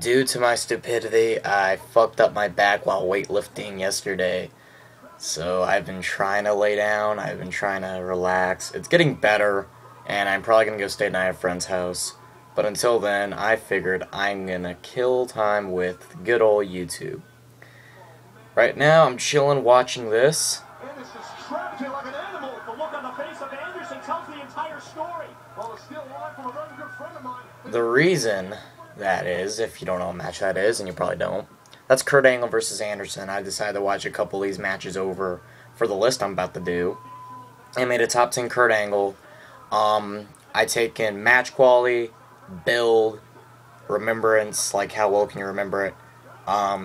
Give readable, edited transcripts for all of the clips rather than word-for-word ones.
Due to my stupidity, I fucked up my back while weightlifting yesterday. So I've been trying to lay down, I've been trying to relax. It's getting better, and I'm probably gonna go stay tonight at a friend's house. But until then, I figured I'm gonna kill time with good old YouTube. Right now, I'm chilling watching this. Anderson trapped here like an animal. The look on the face of Anderson tells the entire story. Well, it's still live from a very good friend of mine. The reason that is, if you don't know what match that is, and you probably don't, that's Kurt Angle versus Anderson. I decided to watch a couple of these matches over for the list I'm about to do. I made a top 10 Kurt Angle. I take in match quality, build, remembrance, like how well can you remember it,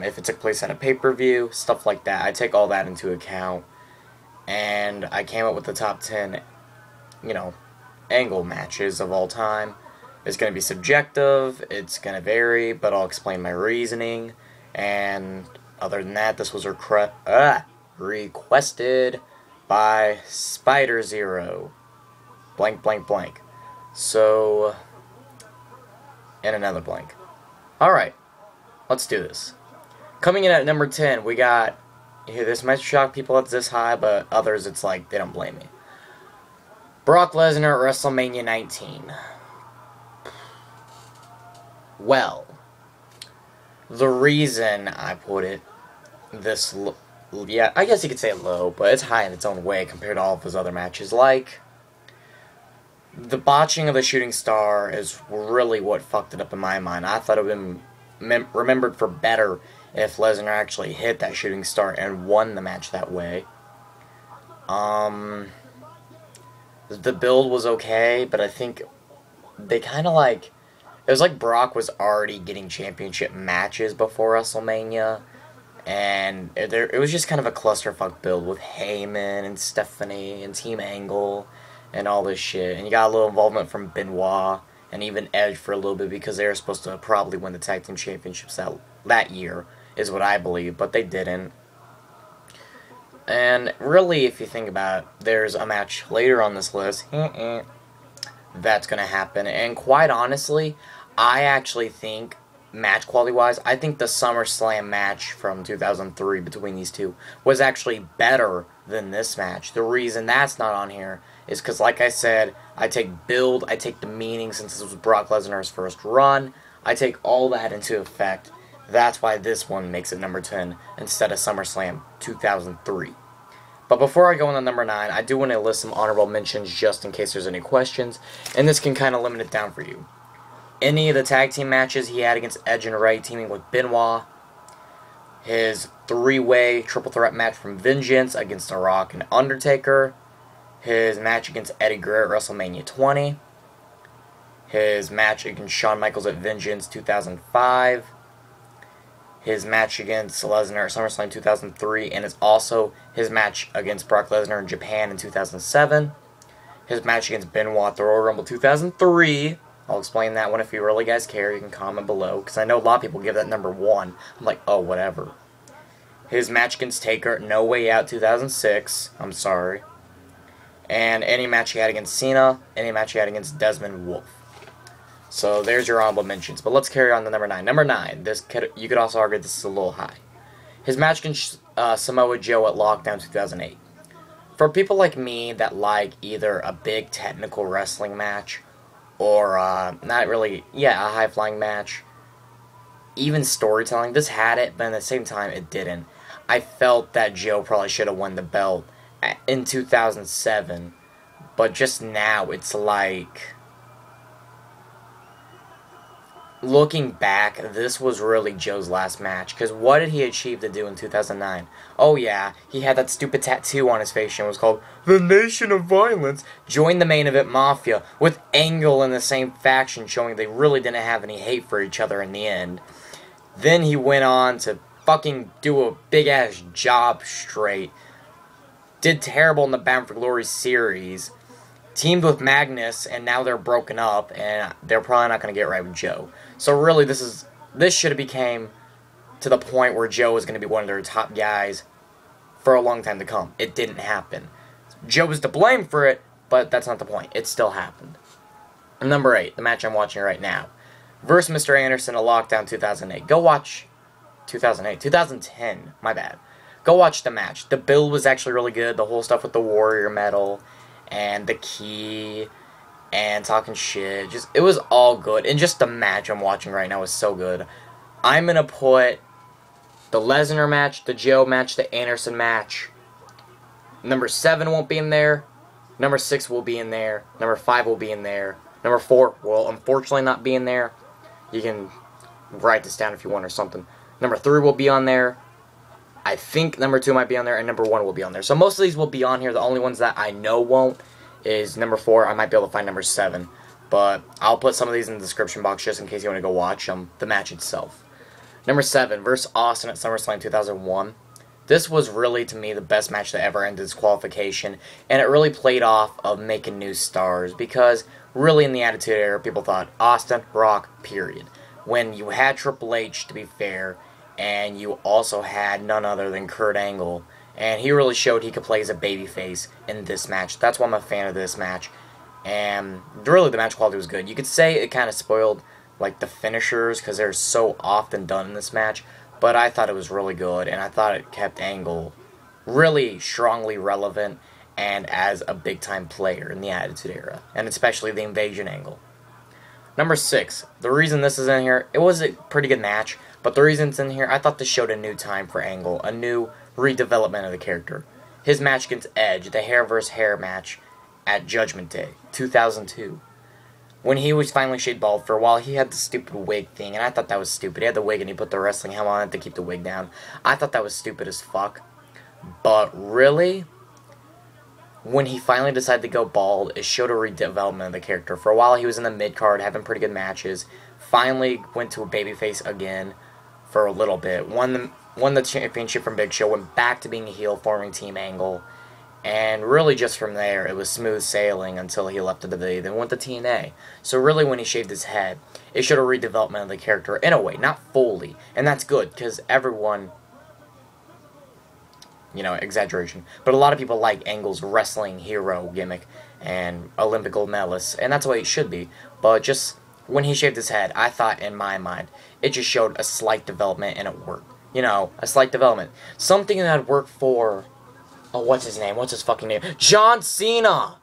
if it took place at a pay-per-view, stuff like that. I take all that into account, and I came up with the top 10, Angle matches of all time. It's going to be subjective, it's going to vary, but I'll explain my reasoning. And other than that, this was requested by Spider Zero. Blank, blank, blank. So, and another blank. Alright, let's do this. Coming in at number 10, we got, here, this might shock people it's this high, but others it's like, they don't blame me. Brock Lesnar at WrestleMania 19. Well, the reason I put it this yeah, I guess you could say low, but it's high in its own way compared to all of his other matches. Like, the botching of the shooting star is really what fucked it up in my mind. I thought it would have been remembered for better if Lesnar actually hit that shooting star and won the match that way. The build was okay, but I think they kind of like... It was like Brock was already getting championship matches before WrestleMania, and it was just kind of a clusterfuck build with Heyman and Stephanie and Team Angle and all this shit. And you got a little involvement from Benoit and even Edge for a little bit because they were supposed to probably win the tag team championships that year, is what I believe, but they didn't. And really, if you think about it, there's a match later on this list that's going to happen. And quite honestly, I actually think, match quality-wise, I think the SummerSlam match from 2003 between these two was actually better than this match. The reason that's not on here is because, like I said, I take build, I take the meaning since this was Brock Lesnar's first run. I take all that into effect. That's why this one makes it number 10 instead of SummerSlam 2003. But before I go on to number 9, I do want to list some honorable mentions just in case there's any questions, and this can kind of limit it down for you. Any of the tag team matches he had against Edge and Ray teaming with Benoit, his 3-way triple threat match from Vengeance against The Rock and Undertaker, his match against Eddie Guerrero at WrestleMania 20, his match against Shawn Michaels at Vengeance 2005, his match against Lesnar at SummerSlam 2003, and it's also his match against Brock Lesnar in Japan in 2007, his match against Benoit at the Royal Rumble 2003. I'll explain that one if you really guys care. You can comment below, because I know a lot of people give that number 1. I'm like, oh, whatever. His match against Taker at No Way Out 2006. I'm sorry. And any match he had against Cena, any match he had against Desmond Wolfe. So there's your honorable mentions. But let's carry on to number 9. Number 9, you could also argue this is a little high. His match against Samoa Joe at Lockdown 2008. For people like me that like either a big technical wrestling match or not really, a high-flying match, even storytelling, this had it, but at the same time, it didn't. I felt that Joe probably should have won the belt in 2007, but just now, it's like, looking back, this was really Joe's last match, because what did he achieve to do in 2009? Oh yeah, he had that stupid tattoo on his face, and it was called The Nation of Violence. Joined the Main Event Mafia, with Angle in the same faction, showing they really didn't have any hate for each other in the end. Then he went on to fucking do a big-ass job straight. Did terrible in the Bound for Glory series. Teamed with Magnus, and now they're broken up, and they're probably not going to get right with Joe. So really, this should have became to the point where Joe was going to be one of their top guys for a long time to come. It didn't happen. Joe was to blame for it, but that's not the point. It still happened. And number 8, the match I'm watching right now. versus Mr. Anderson at Lockdown 2008. Go watch 2010, my bad. Go watch the match. The build was actually really good. The whole stuff with the Warrior medal and the key and talking shit. Just it was all good. And just the match I'm watching right now is so good. I'm going to put the Lesnar match, the Joe match, the Anderson match. Number 7 won't be in there. Number 6 will be in there. Number 5 will be in there. Number 4 will unfortunately not be in there. You can write this down if you want or something. Number 3 will be on there. I think number 2 might be on there, and number 1 will be on there. So most of these will be on here. The only ones that I know won't is number 4. I might be able to find number 7. But I'll put some of these in the description box just in case you want to go watch the match itself. Number 7, versus Austin at SummerSlam 2001. This was really, to me, the best match that ever ended this qualification. And it really played off of making new stars. Because, really, in the Attitude Era, people thought, Austin, Rock, period. When you had Triple H, to be fair, and you also had none other than Kurt Angle. And he really showed he could play as a babyface in this match. That's why I'm a fan of this match. And, really, the match quality was good. You could say it kind of spoiled like the finishers because they're so often done in this match, but I thought it was really good, and I thought it kept Angle really strongly relevant and as a big time player in the Attitude Era, and especially the Invasion angle. Number 6, the reason this is in here, it was a pretty good match, but the reason it's in here, I thought this showed a new time for Angle, a new redevelopment of the character. His match against Edge, the hair versus hair match at Judgment Day 2002. When he was finally shaved bald, for a while he had the stupid wig thing, and I thought that was stupid. He had the wig and he put the wrestling helmet on it to keep the wig down. I thought that was stupid as fuck. But really, when he finally decided to go bald, it showed a redevelopment of the character. For a while he was in the mid-card, having pretty good matches. Finally went to a babyface again for a little bit. Won the championship from Big Show, went back to being a heel, forming Team Angle. And really just from there, it was smooth sailing until he left the WWE, then went to TNA. So really when he shaved his head, it showed a redevelopment of the character in a way, not fully. And that's good, because everyone, exaggeration. But a lot of people like Angle's wrestling hero gimmick and Olympic gold medalist, and that's the way it should be. But just when he shaved his head, I thought in my mind, it just showed a slight development and it worked. A slight development. Something that worked for... oh, what's his name? What's his fucking name? John Cena!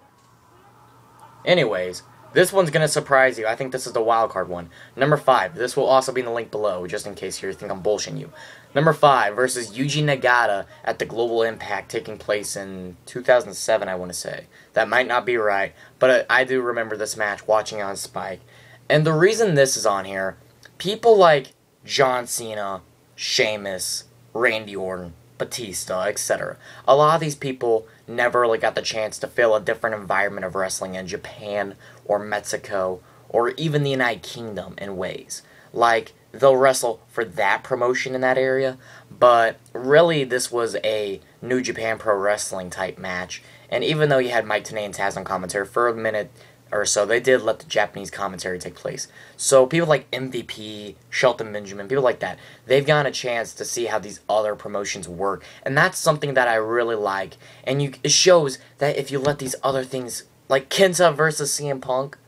Anyways, this one's going to surprise you. I think this is the wild card one. Number 5. This will also be in the link below, just in case you think I'm bullshitting you. Number 5 versus Yuji Nagata at the Global Impact taking place in 2007, I want to say. That might not be right, but I do remember this match watching on Spike. And the reason this is on here, people like John Cena, Sheamus, Randy Orton, Batista, etc. A lot of these people never really got the chance to feel a different environment of wrestling in Japan or Mexico or even the United Kingdom in ways. Like, they'll wrestle for that promotion in that area, but really this was a New Japan Pro Wrestling type match. And even though you had Mike Tenay and Taz on commentary for a minute or so, they did let the Japanese commentary take place. So people like MVP, Shelton Benjamin, people like that, they've gotten a chance to see how these other promotions work. And that's something that I really like. And it shows that if you let these other things, like Kenta versus CM Punk,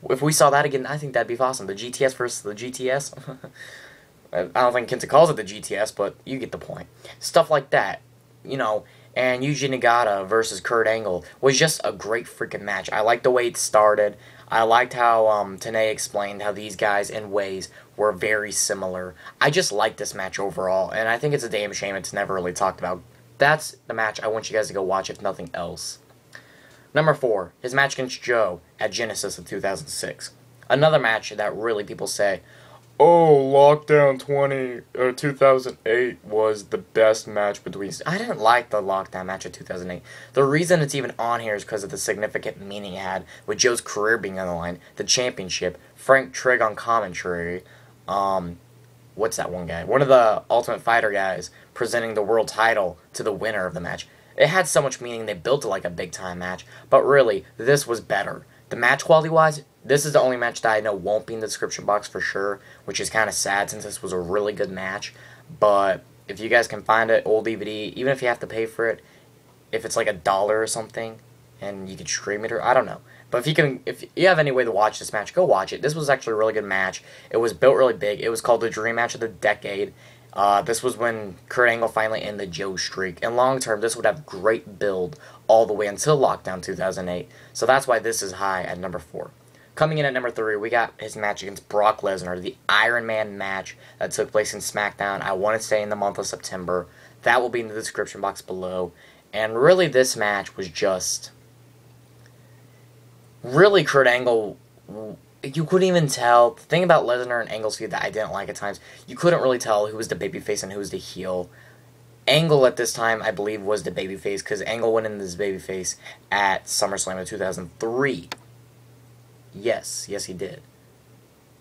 if we saw that again, I think that'd be awesome. The GTS versus the GTS. I don't think Kenta calls it the GTS, but you get the point. Stuff like that, and Yuji Nagata versus Kurt Angle was just a great freaking match. I liked the way it started. I liked how Tenay explained how these guys, in ways, were very similar. I just liked this match overall, and I think it's a damn shame it's never really talked about. That's the match I want you guys to go watch, if nothing else. Number 4, his match against Joe at Genesis of 2006. Another match that really people say, oh, Lockdown 2008 was the best match between... I didn't like the Lockdown match of 2008. The reason it's even on here is because of the significant meaning it had, with Joe's career being on the line, the championship, Frank Trigg on commentary, what's that one guy? One of the Ultimate Fighter guys presenting the world title to the winner of the match. It had so much meaning, they built it like a big-time match, but really, this was better. The match quality-wise, this is the only match that I know won't be in the description box for sure, which is kind of sad since this was a really good match. But if you guys can find it, old DVD, even if you have to pay for it, if it's like $1 or something, and you can stream it, or I don't know, But if you have any way to watch this match, go watch it. This was actually a really good match. It was built really big. It was called the Dream Match of the Decade. This was when Kurt Angle finally ended the Joe streak. And long term, this would have great build all the way until Lockdown 2008. So that's why this is high at number 4. Coming in at number 3, we got his match against Brock Lesnar, the Iron Man match that took place in SmackDown. I want to say in the month of September. That will be in the description box below. And really, this match was just... Really, Kurt Angle, you couldn't even tell. The thing about Lesnar and Angle's feud that I didn't like at times, you couldn't really tell who was the babyface and who was the heel. Angle at this time, I believe, was the babyface, because Angle went in this babyface at SummerSlam in 2003. Yes, he did.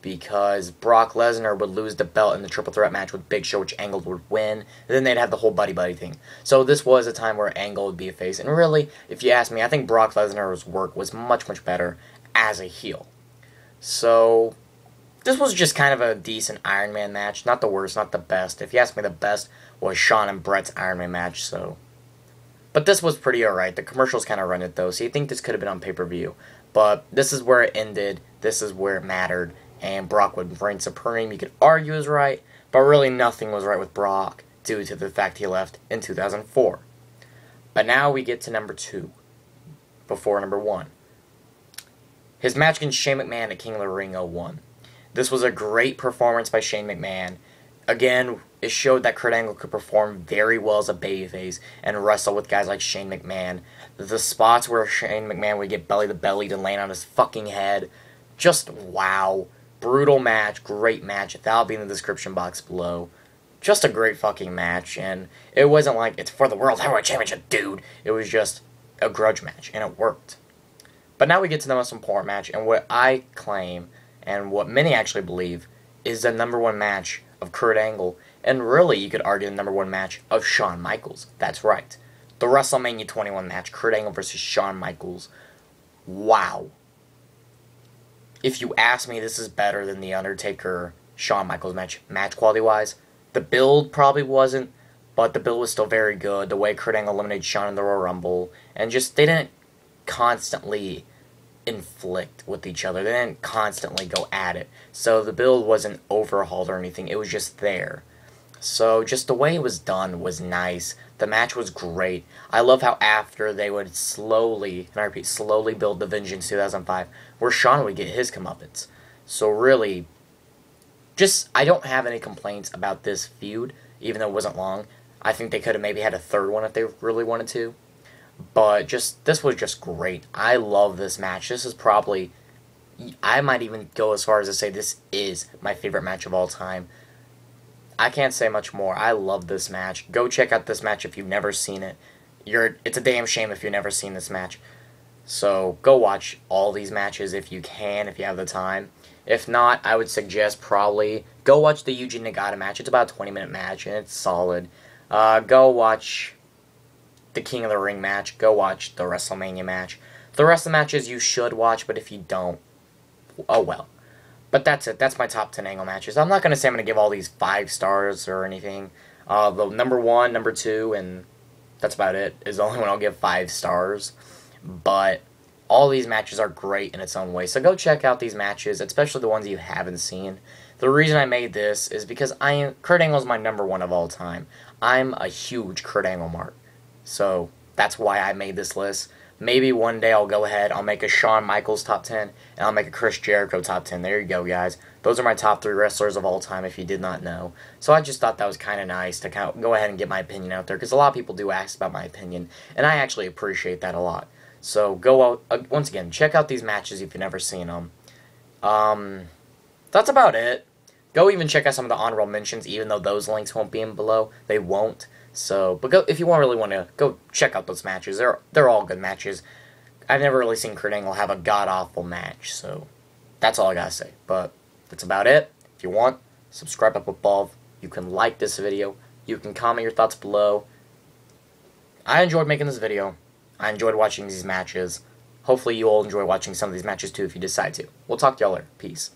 Because Brock Lesnar would lose the belt in the triple threat match with Big Show, which Angle would win, and then they'd have the whole buddy-buddy thing. So this was a time where Angle would be a face, and really, if you ask me, I think Brock Lesnar's work was much, much better as a heel. So, this was just kind of a decent Iron Man match. Not the worst, not the best. If you ask me, the best was Shawn and Brett's Iron Man match, so... But this was pretty alright. The commercials kind of run it, though, so you think this could have been on pay-per-view. But this is where it ended. This is where it mattered. And Brock would reign supreme. You could argue is right, but really nothing was right with Brock due to the fact he left in 2004. But now we get to number 2, before number 1. His match against Shane McMahon at King of the Ring 01. This was a great performance by Shane McMahon. Again, it showed that Kurt Angle could perform very well as a babyface and wrestle with guys like Shane McMahon. The spots where Shane McMahon would get belly to belly to land on his fucking head, just wow. Brutal match, great match. That'll be in the description box below. Just a great fucking match, and it wasn't like, it's for the World Heavyweight Championship, dude. It was just a grudge match, and it worked. But now we get to the most important match, and what I claim, and what many actually believe, is the number 1 match of Kurt Angle, and really, you could argue the number 1 match of Shawn Michaels. That's right. The WrestleMania 21 match, Kurt Angle versus Shawn Michaels. Wow. If you ask me, this is better than the Undertaker-Shawn Michaels match quality-wise. The build probably wasn't, but the build was still very good. The way Kurt Angle eliminated Shawn in the Royal Rumble, and just, they didn't constantly inflict with each other. They didn't constantly go at it. So the build wasn't overhauled or anything. It was just there. So just the way it was done was nice. The match was great. I love how after they would slowly, and I repeat, slowly build the Vengeance 2005, where Shawn would get his comeuppance. So really, just, I don't have any complaints about this feud, even though it wasn't long. I think they could have maybe had a third one if they really wanted to. But just, this was just great. I love this match. This is probably, I might even go as far as to say this is my favorite match of all time. I can't say much more. I love this match. Go check out this match if you've never seen it. It's a damn shame if you've never seen this match. So go watch all these matches if you can, if you have the time. If not, I would suggest probably go watch the Yuji Nagata match. It's about a 20-minute match, and it's solid. Go watch the King of the Ring match. Go watch the WrestleMania match. The rest of the matches you should watch, but if you don't, oh well. But that's it. That's my top 10 Angle matches. I'm not going to say I'm going to give all these 5 stars or anything. The number 1, number 2, and that's about it, is the only one I'll give 5 stars. But all these matches are great in its own way. So go check out these matches, especially the ones you haven't seen. The reason I made this is because Kurt Angle is my number 1 of all time. I'm a huge Kurt Angle mark. So that's why I made this list. Maybe one day I'll go ahead, I'll make a Shawn Michaels top 10, and I'll make a Chris Jericho top 10. There you go, guys. Those are my top 3 wrestlers of all time, if you did not know. So I just thought that was kind of nice to kind of go ahead and get my opinion out there, because a lot of people do ask about my opinion, and I actually appreciate that a lot. So go out, once again, check out these matches if you've never seen them. That's about it. Go even check out some of the honorable mentions, even though those links won't be in below. They won't. So, but go, if you really want to, go check out those matches. They're all good matches. I've never really seen Kurt Angle have a god-awful match, so that's all I gotta say. But that's about it. If you want, subscribe up above. You can like this video. You can comment your thoughts below. I enjoyed making this video. I enjoyed watching these matches. Hopefully you all enjoy watching some of these matches too if you decide to. We'll talk to y'all later. Peace.